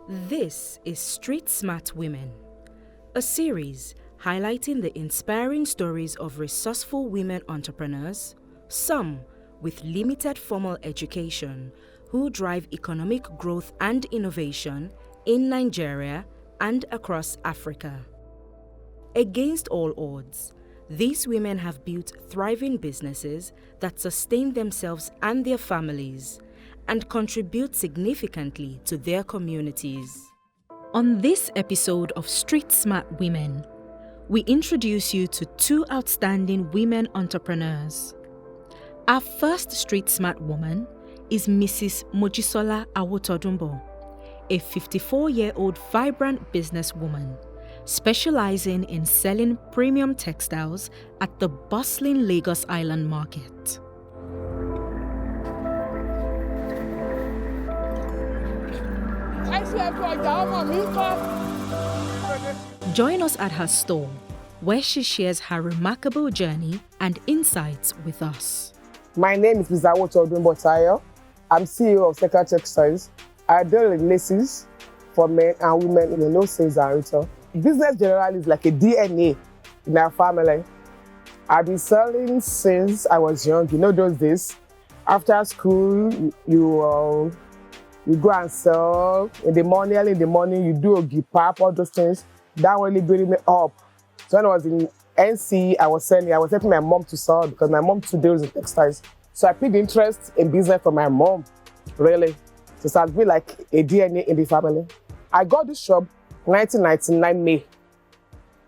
This is Street Smart Women, a series highlighting the inspiring stories of resourceful women entrepreneurs, some with limited formal education, who drive economic growth and innovation in Nigeria and across Africa. Against all odds, these women have built thriving businesses that sustain themselves and their families and contribute significantly to their communities. On this episode of Street Smart Women, we introduce you to two outstanding women entrepreneurs. Our first Street Smart woman is Mrs. Mojisola Awotodunbo, a 54-year-old vibrant businesswoman specializing in selling premium textiles at the bustling Lagos Island market. Join us at her store, where she shares her remarkable journey and insights with us. My name is Mrs. Awotodunbo. I'm CEO of Second Textiles. I deal in laces for men and women in the sales and retail. Business generally is like a DNA in our family. I've been selling since I was young. You know those days. After school, you go and sell. In the morning, you do a gipap, all those things. That really built me up. So when I was in NC, I was helping my mom to sell because my mom too deals in textiles. So I picked interest in business from my mom, really. So it has been like a DNA in the family. I got this job 1999 May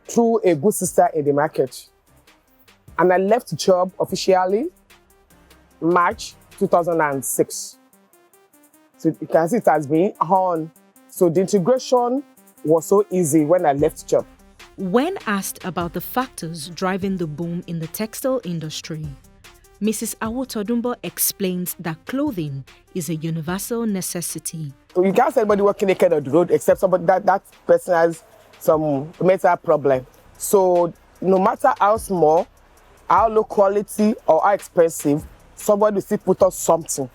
through a good sister in the market. And I left the job officially March 2006. So you can see it has been on. So the integration was so easy when I left the job. When asked about the factors driving the boom in the textile industry, Mrs. Awotodunbo explains that clothing is a universal necessity. So you can't see anybody walking naked on the road except somebody that person has some mental problem. So no matter how small, how low quality or how expensive, somebody will still put on something.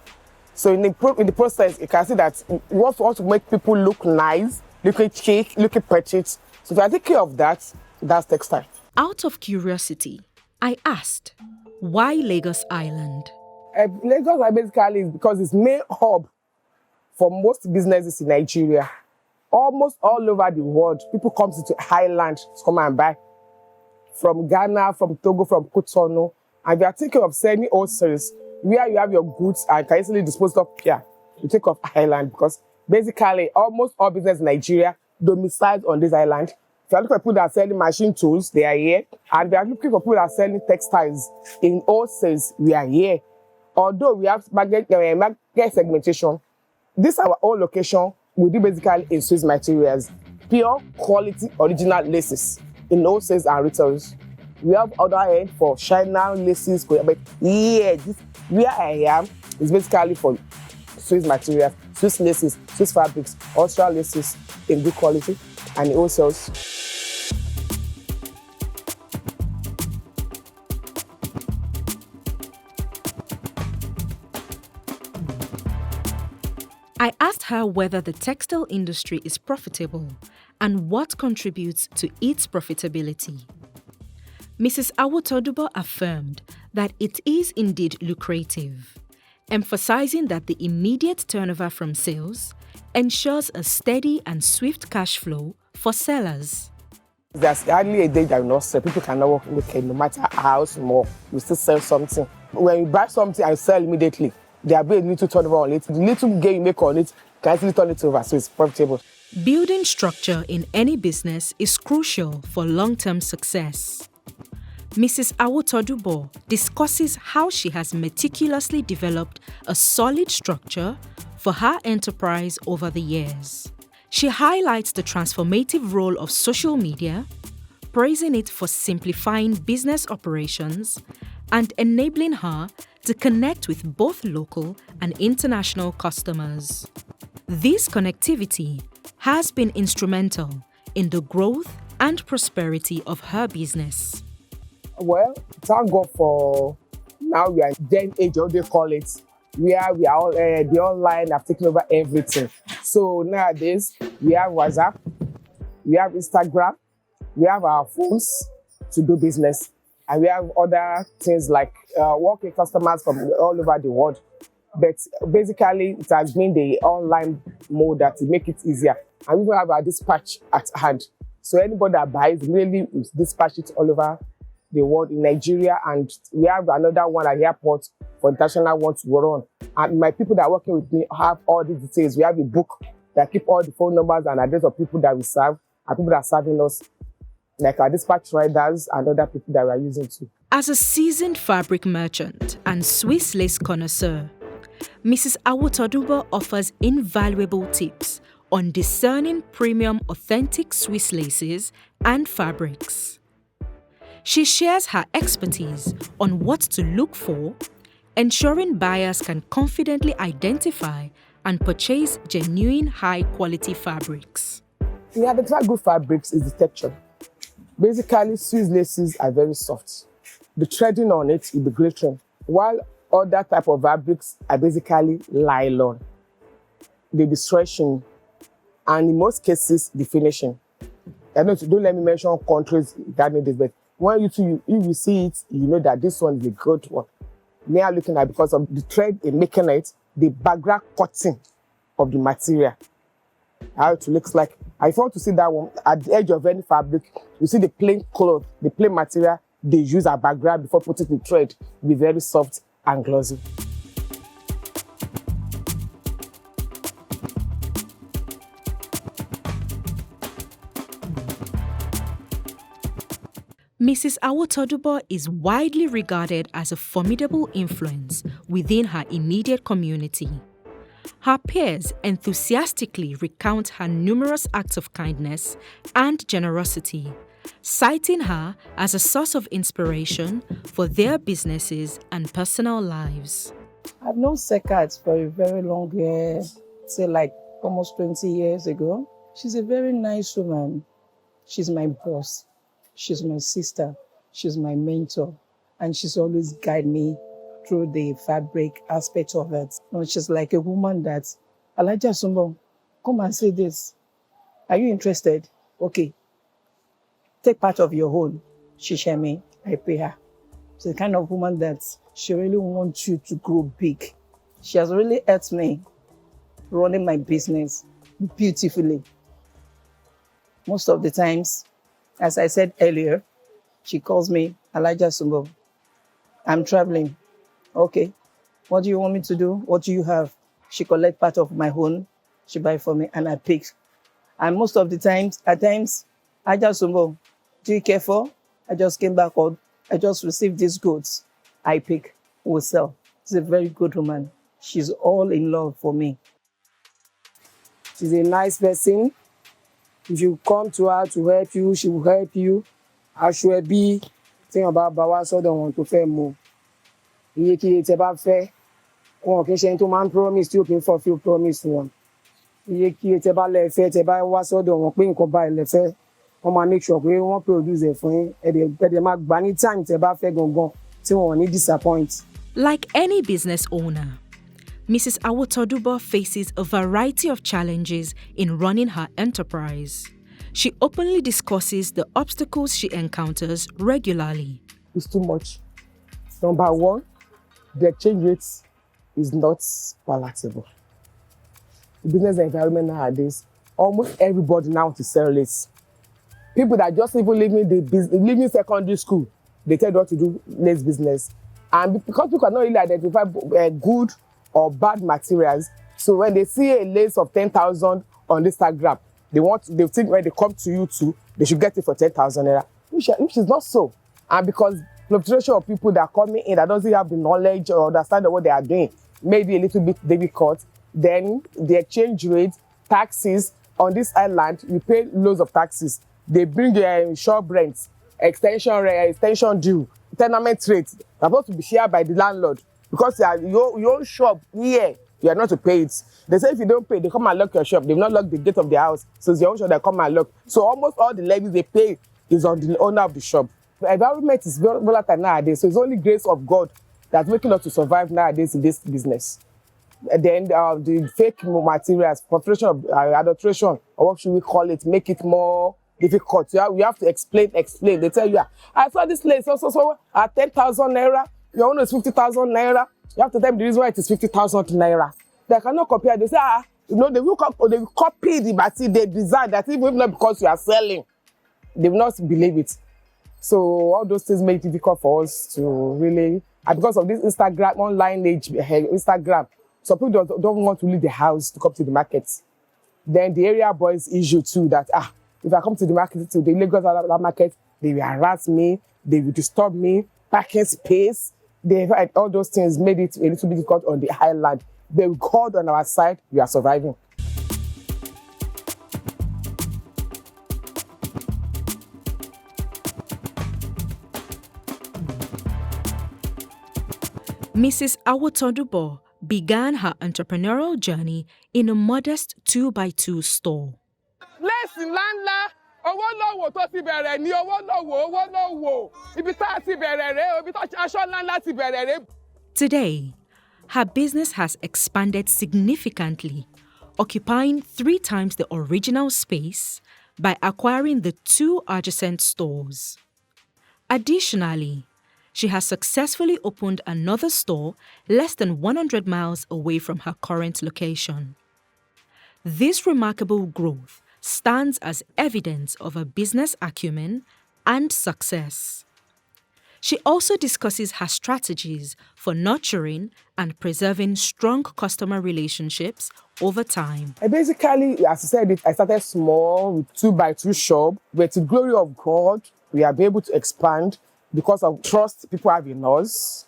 So in the process, you can see that we want to make people look nice, looking chic, looking pretty. So if I take care of that, that's textile. Out of curiosity, I asked, why Lagos Island? Lagos basically is because it's main hub for most businesses in Nigeria. Almost all over the world, people come to Highland to come and buy. From Ghana, from Togo, from Cotonou. And if you are thinking of selling wholesales, where you have your goods and can easily dispose of here, you take off Island because basically almost all business in Nigeria domiciled on this island. If you are looking for people that are selling machine tools, they are here. And if you are looking for people that are selling textiles in wholesales, we are here. Although we have market segmentation, this is our own location. We do basically in Swiss materials, pure quality original laces in wholesales and retails. We have other end for China laces, but yeah, this where I am is basically for Swiss materials, Swiss laces, Swiss fabrics, Austrian laces in good quality and in wholesales. I asked her whether the textile industry is profitable and what contributes to its profitability. Mrs. Awotodunbo affirmed that it is indeed lucrative, emphasizing that the immediate turnover from sales ensures a steady and swift cash flow for sellers. There's hardly a day that will not sell. People cannot work okay, no matter how small, you still sell something. When you buy something and sell immediately, there will be a little turnover on it. The little gain you make on it can easily turn it over, so it's profitable. Building structure in any business is crucial for long-term success. Mrs. Awotodunbo discusses how she has meticulously developed a solid structure for her enterprise over the years. She highlights the transformative role of social media, praising it for simplifying business operations and enabling her to connect with both local and international customers. This connectivity has been instrumental in the growth and prosperity of her business. Well, thank God for now we are Gen age, how they call it. where we are all the online have taken over everything. So nowadays we have WhatsApp, we have Instagram, we have our phones to do business, and we have other things like work with customers from all over the world. But basically, it has been the online mode that will make it easier. And we even have our dispatch at hand. So anybody that buys, really dispatch it all over the world in Nigeria. And we have another one at the airport for international ones to run. And my people that are working with me have all the details. We have a book that keep all the phone numbers and address of people that we serve and people that are serving us, like our dispatch riders and other people that we are using too. As a seasoned fabric merchant and Swiss lace connoisseur, Mrs. Awotodunbo offers invaluable tips on discerning premium authentic Swiss laces and fabrics. She shares her expertise on what to look for, ensuring buyers can confidently identify and purchase genuine high-quality fabrics. To identify good fabrics is the texture. Basically, Swiss laces are very soft. The threading on it will be glittering, while other type of fabrics are basically nylon. They'll be stretching, and in most cases, the finishing. I don't let me mention countries that need this, but when if you see it, you know that this one is a good one. Me are looking at because of the thread in making it, the background cutting of the material, how it looks like. If you want to see that one, at the edge of any fabric, you see the plain cloth, the plain material, they use a background before putting the thread. It'll be very soft and glossy. Mrs. Awotodunbo is widely regarded as a formidable influence within her immediate community. Her peers enthusiastically recount her numerous acts of kindness and generosity, citing her as a source of inspiration for their businesses and personal lives. I've known Sekat for a very long year, say like almost 20 years ago. She's a very nice woman. She's my boss. She's my sister. She's my mentor. And she's always guided me through the fabric aspect of it. And she's like a woman that, Alaja Sumbo, come and say this. Are you interested? Okay. Take part of your own. She share me. I pay her. She's the kind of woman that she really wants you to grow big. She has really helped me running my business beautifully. Most of the times, as I said earlier, she calls me, Alaja Sumbo. I'm traveling. Okay. What do you want me to do? What do you have? She collect part of my own. She buy for me and I pick. And most of the times, at times, Alaja Sumbo, do you care for? I just came back or I just received these goods. I pick, will sell. She's a very good woman. She's all in love for me. She's a nice person. If you come to her to help you, she will help you. I should be thinking about Bawa so don't want to fair more. Iye ki ete ba fẹ́, wọn kì í ṣe ẹni tó máa ń promise tí ó kì í fulfill promise wọn. Iye ki ete ba lẹ fẹ́, tẹ́ bá wá sọ́dọ̀ wọn pé nǹkan báyìí lẹ fẹ́, wọ́n máa make sure pé wọ́n produce ẹ̀ fún yín. Ẹ̀dẹ̀ máa gbà ní time tẹ́ bá fẹ́ gangan tí wọn ò ní disappoint. Like any business owner, Mrs. Awotodunbo faces a variety of challenges in running her enterprise. She openly discusses the obstacles she encounters regularly. It's too much. Number one, the exchange rate is not palatable. The business environment nowadays, almost everybody now wants to sell lace. People that just even leaving secondary school, they tell you what to do lace business. And because people cannot really identify good or bad materials, so when they see a lace of 10,000 on Instagram, they think when they come to you too, they should get it for 10,000 naira, which is not so. And because fluctuation of people that are coming in that doesn't have the knowledge or understand what they are doing, maybe a little bit difficult, then the exchange rate, taxes on this island, we pay loads of taxes. They bring the shop rents, extension due, tenement rates, they're supposed to be shared by the landlord because your own shop here, you are not to pay it. They say if you don't pay, they come and lock your shop. They've not locked the gate of the house, so it's your own shop that come and lock. So almost all the levies they pay is on the owner of the shop. The environment is very volatile nowadays, so it's only grace of God that's making us to survive nowadays in this business. And then the fake materials, preparation, adulteration, or what should we call it, make it more difficult. We have to explain. They tell you, I saw this place so at 10,000 naira, your own is 50,000 naira. You have to tell them the reason why it is 50,000 naira. They cannot compare. They say, they will copy the material, they design that even not because you are selling, they will not believe it. So all those things make it difficult for us to really, and because of this Instagram, online age, Instagram, some people don't want to leave the house to come to the market. Then the area boys issue too that, if I come to the market, to the Lagos market, they will harass me, they will disturb me, parking space, all those things made it a little bit difficult on the highland. But God on our side, we are surviving. Mrs. Awotodunbo began her entrepreneurial journey in a modest 2x2 store. Lẹ́sìn ńláńlá, owó lọ́wọ́ tó ti bẹ̀rẹ̀ ní owó lọ́wọ́. Ibi tá a ti bẹ̀rẹ̀ rẹ̀, ibi tó aṣọ ńláńlá ti bẹ̀rẹ̀ rẹ̀. Today, her business has expanded significantly, occupying 3 times the original space by acquiring the 2 adjacent stores. Additionally, she has successfully opened another store less than 100 miles away from her current location. This remarkable growth stands as evidence of her business acumen and success. She also discusses her strategies for nurturing and preserving strong customer relationships over time. Basically, as I said, I started small with 2x2 shop, but to the glory of God, we are able to expand because of trust people have in us.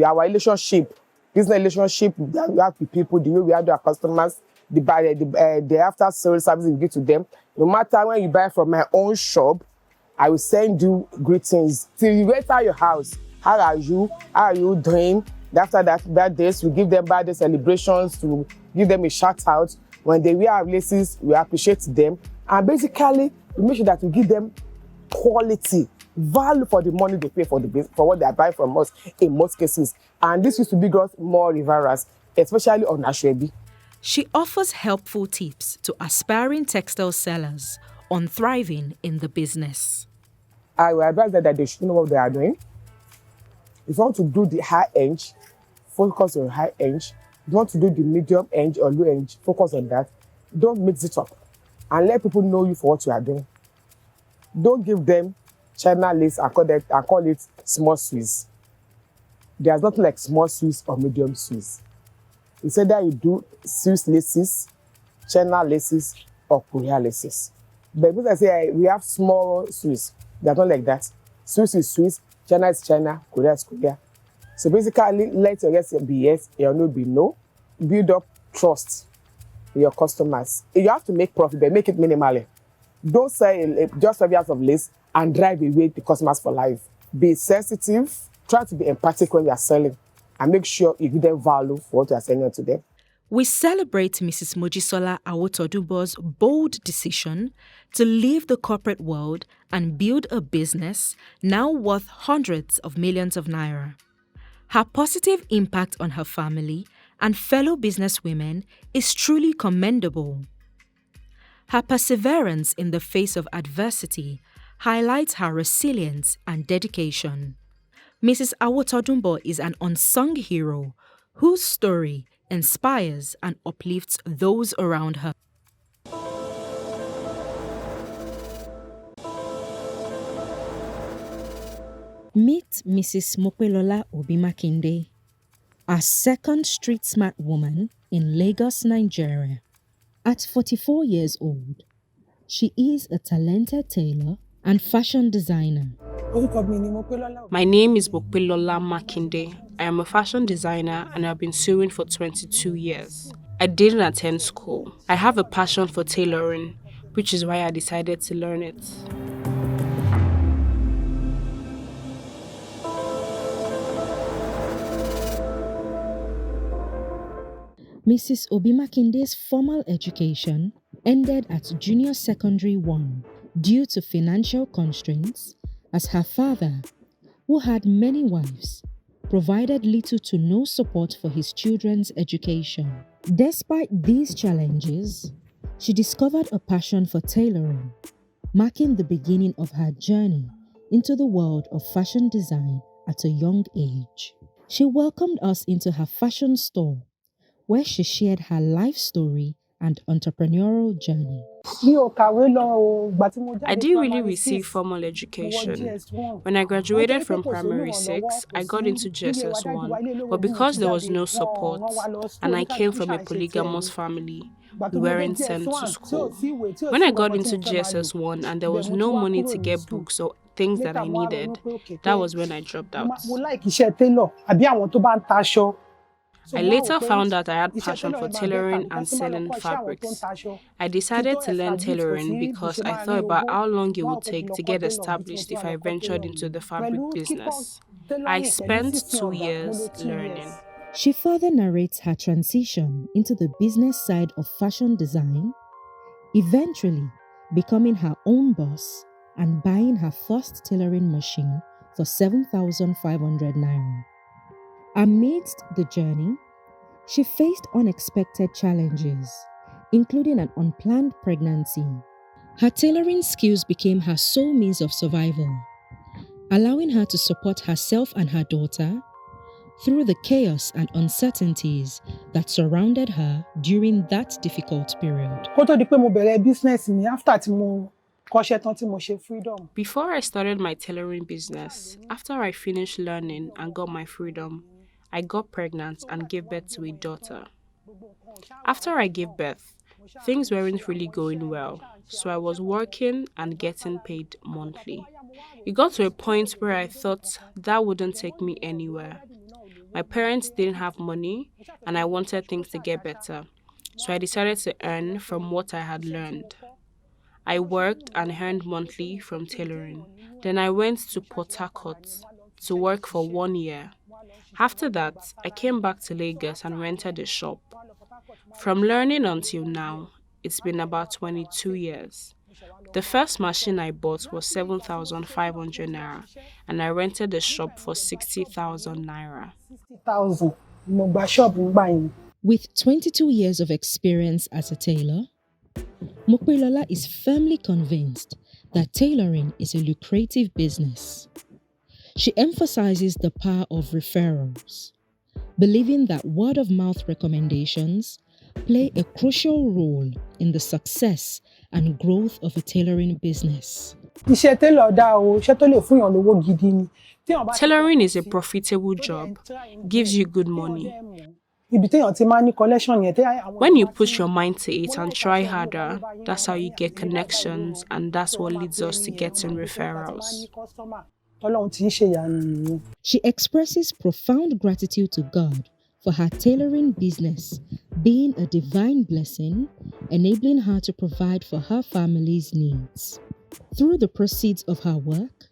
Our relationship, business relationship we have with people, the way we have our customers, the after sales service we give to them. No matter when you buy from my own shop, I will send you greetings till you enter your house. How are you? How are you doing? After that, birthdays, we give them birthday celebrations to give them a shout out. When they wear our laces, we appreciate them. And basically, we make sure that we give them quality, value for the money they pay for what they buy from us in most cases. And this used to be got more referrals, especially on Ashwebi. She offers helpful tips to aspiring textile sellers on thriving in the business. I will advise them that they should know what they are doing. If you want to do the high end, focus on high end. If you want to do the medium end or low end, focus on that. Don't mix it up and let people know you for what you are doing. Don't give them China lace and call it small Swiss. There's nothing like small Swiss or medium Swiss. Instead that you do Swiss laces, China laces, or Korea laces. But because I say we have small Swiss, they're not like that. Swiss is Swiss, China is China, Korea is Korea. So basically, let your yes be yes, your no be no. Build up trust with your customers. You have to make profit, but make it minimally. Don't sell just 5 years of lace and drive away the customers for life. Be sensitive, try to be empathic when you are selling, and make sure you give them value for what you are selling to them. We celebrate Mrs. Mojisola Awotodunbo's bold decision to leave the corporate world and build a business now worth hundreds of millions of naira. Her positive impact on her family and fellow businesswomen is truly commendable. Her perseverance in the face of adversity highlights her resilience and dedication. Mrs. Awotodunbo is an unsung hero whose story inspires and uplifts those around her. Meet Mrs. Mopelola Makinde, a second street-smart woman in Lagos, Nigeria. At 44 years old, she is a talented tailor and fashion designer. My name is Mopelola Makinde. I am a fashion designer and I've been sewing for 22 years. I didn't attend school. I have a passion for tailoring, which is why I decided to learn it. Mrs. Makinde's formal education ended at Junior Secondary 1 due to financial constraints, as her father, who had many wives, provided little to no support for his children's education. Despite these challenges, she discovered a passion for tailoring, marking the beginning of her journey into the world of fashion design at a young age. She welcomed us into her fashion store, where she shared her life story and entrepreneurial journey. I didn't really receive formal education. When I graduated from primary 6, I got into GSS1, but because there was no support and I came from a polygamous family, we weren't sent to school. When I got into GSS1 and there was no money to get books or things that I needed, that was when I dropped out. I later found out I had passion for tailoring and selling fabrics. I decided to learn tailoring because I thought about how long it would take to get established if I ventured into the fabric business. I spent 2 years learning. She further narrates her transition into the business side of fashion design, eventually becoming her own boss and buying her first tailoring machine for 7,500 naira. Amidst the journey, she faced unexpected challenges, including an unplanned pregnancy. Her tailoring skills became her sole means of survival, allowing her to support herself and her daughter through the chaos and uncertainties that surrounded her during that difficult period. Before I started my tailoring business, after I finished learning and got my freedom, I got pregnant and gave birth to a daughter. After I gave birth, things weren't really going well, so I was working and getting paid monthly. It got to a point where I thought that wouldn't take me anywhere. My parents didn't have money and I wanted things to get better, so I decided to earn from what I had learned. I worked and earned monthly from tailoring. Then I went to Port Harcourt to work for 1 year. After that, I came back to Lagos and rented a shop. From learning until now, it's been about 22 years. The first machine I bought was 7,500 naira and I rented the shop for 60,000 naira. With 22 years of experience as a tailor, Mopelola is firmly convinced that tailoring is a lucrative business. She emphasizes the power of referrals, believing that word-of-mouth recommendations play a crucial role in the success and growth of a tailoring business. Tailoring is a profitable job, gives you good money. When you put your mind to it and try harder, that's how you get connections, and that's what leads us to getting referrals. She expresses profound gratitude to God for her tailoring business being a divine blessing, enabling her to provide for her family's needs. Through the proceeds of her work,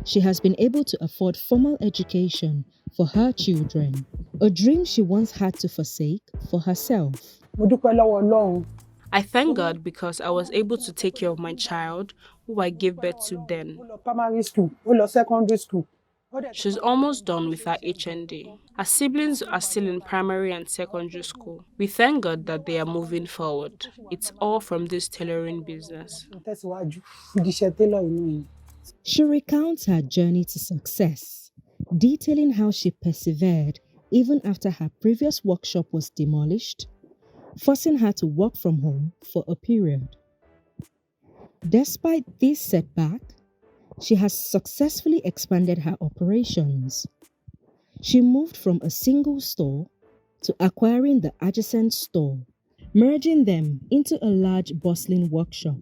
she has been able to afford formal education for her children, a dream she once had to forsake for herself. I thank God because I was able to take care of my child, who I gave birth to then. She's almost done with her HND. Her siblings are still in primary and secondary school. We thank God that they are moving forward. It's all from this tailoring business. She recounts her journey to success, detailing how she persevered even after her previous workshop was demolished, forcing her to work from home for a period. Despite this setback, she has successfully expanded her operations. She moved from a single store to acquiring the adjacent store, merging them into a large bustling workshop,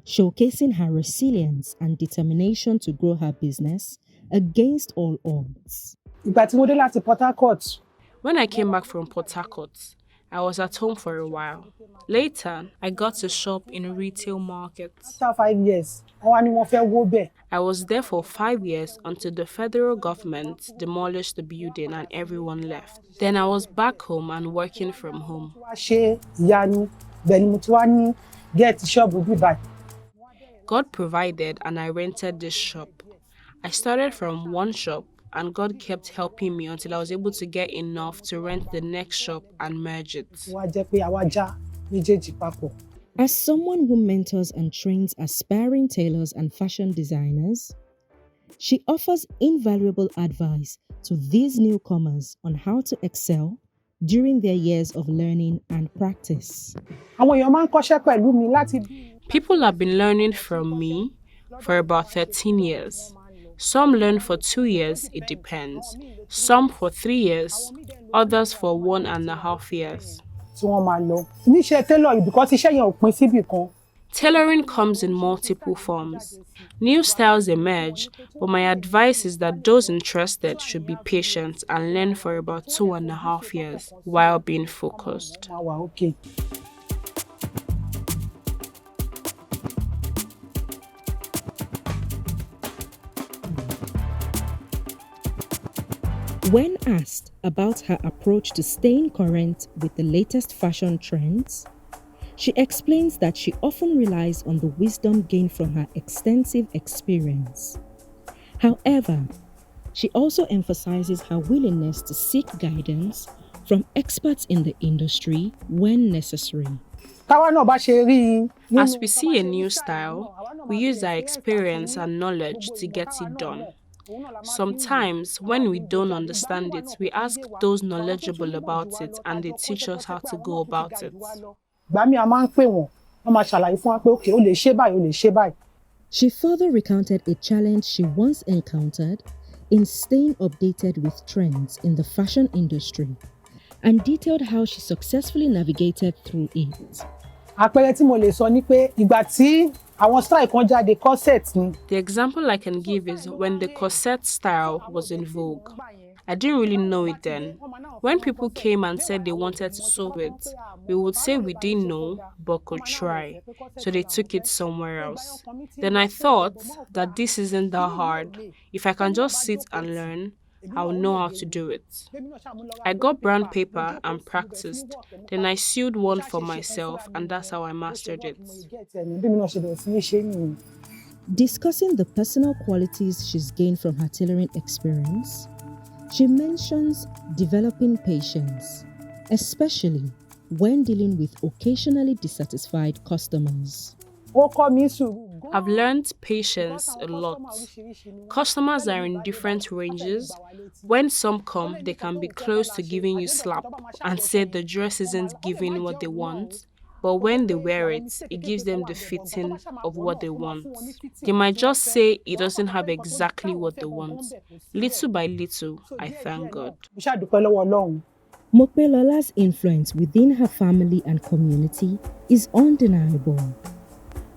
showcasing her resilience and determination to grow her business against all odds. When I came back from Port Harcourt, I was at home for a while. Later, I got to shop in retail markets. After 5 years, I was there for 5 years until the federal government demolished the building and everyone left. Then I was back home and working from home. God provided and I rented this shop. I started from one shop and God kept helping me until I was able to get enough to rent the next shop and merge it. As someone who mentors and trains aspiring tailors and fashion designers, she offers invaluable advice to these newcomers on how to excel during their years of learning and practice. People have been learning from me for about 13 years. Some learn for 2 years, it depends. Some for 3 years, others for 1.5 years. Tailoring comes in multiple forms. New styles emerge, but my advice is that those interested should be patient and learn for about 2.5 years while being focused. When asked about her approach to staying current with the latest fashion trends, she explains that she often relies on the wisdom gained from her extensive experience. However, she also emphasizes her willingness to seek guidance from experts in the industry when necessary. As we see a new style, we use our experience and knowledge to get it done. Sometimes, when we don't understand it, we ask those knowledgeable about it and they teach us how to go about it. She further recounted a challenge she once encountered in staying updated with trends in the fashion industry and detailed how she successfully navigated through it. The example I can give is when the corset style was in vogue. I didn't really know it then. When people came and said they wanted to sew it, we would say we didn't know but could try. So they took it somewhere else. Then I thought that this isn't that hard. If I can just sit and learn, I'll know how to do it. I got brown paper and practiced. Then I sewed one for myself, and that's how I mastered it. Discussing the personal qualities she's gained from her tailoring experience, she mentions developing patience, especially when dealing with occasionally dissatisfied customers. I've learned patience a lot. Customers are in different ranges. When some come, they can be close to giving you slap and say the dress isn't giving what they want. But when they wear it, it gives them the fitting of what they want. They might just say it doesn't have exactly what they want. Little by little, I thank God. Mopelola's influence within her family and community is undeniable,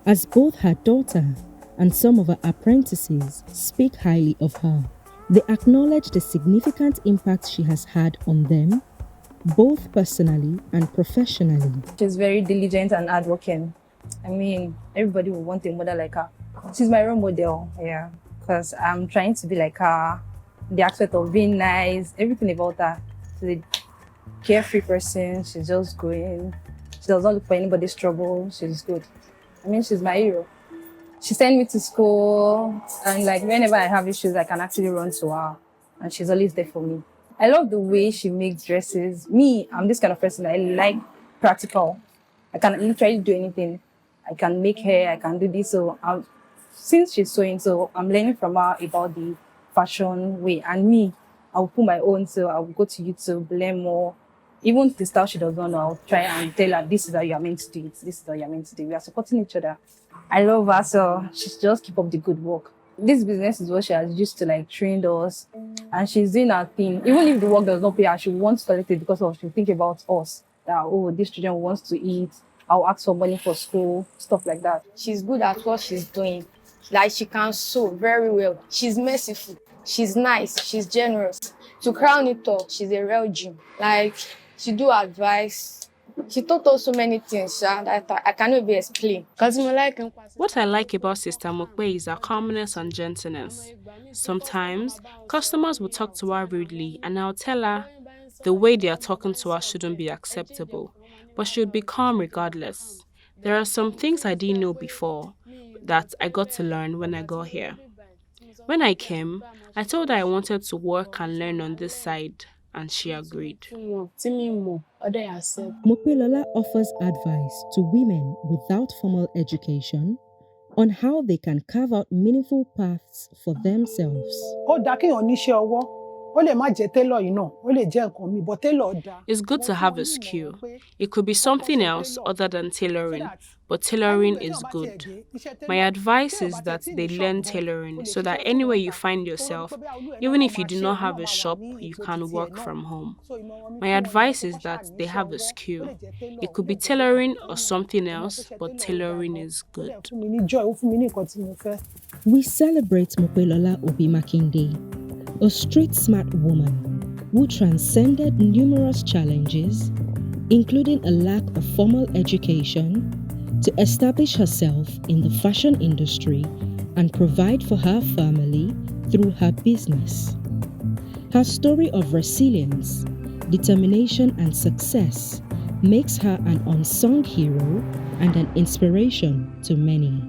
as both her daughter and some of her apprentices speak highly of her. They acknowledge the significant impact she has had on them, both personally and professionally. She's very diligent and hardworking. I mean, everybody will want a mother like her. She's my role model, yeah, because I'm trying to be like her, the aspect of being nice, everything about her. She's a carefree person, she's just going. She does not look for anybody's trouble, she's good. I mean, she's my hero. She sent me to school, and like whenever I have issues, I can actually run to her, and she's always there for me. I love the way she makes dresses. Me, I'm this kind of person. I like practical. I can literally do anything. I can make hair, I can do this. So since she's sewing, so I'm learning from her about the fashion way. And me, I'll put my own, so I'll go to YouTube, learn more. Even the style she doesn't know, I'll try and tell her, this is how you're meant to do it. This is how you're meant to do it. We are supporting each other. I love her, so she's just keep up the good work. This business is what she has used to like train us, and she's doing her thing. Even if the work does not pay her, she wants to collect it because of she think about us. That these children wants to eat. I'll ask for money for school, stuff like that. She's good at what she's doing. Like she can sew very well. She's merciful. She's nice. She's generous. To crown it all, she's a real gem. Like she do advice. She taught us so many things that I cannot even explain. What I like about Sister Mokwe is her calmness and gentleness. Sometimes, customers will talk to her rudely and I'll tell her the way they are talking to her shouldn't be acceptable, but she would be calm regardless. There are some things I didn't know before that I got to learn when I got here. When I came, I told her I wanted to work and learn on this side, and she agreed. Mopelola offers advice to women without formal education on how they can carve out meaningful paths for themselves. It's good to have a skill. It could be something else other than tailoring, but tailoring is good. My advice is that they learn tailoring so that anywhere you find yourself, even if you do not have a shop, you can work from home. My advice is that they have a skill. It could be tailoring or something else, but tailoring is good. We celebrate Mopelola Makinde, a street-smart woman who transcended numerous challenges, including a lack of formal education, to establish herself in the fashion industry and provide for her family through her business. Her story of resilience, determination, and success makes her an unsung hero and an inspiration to many.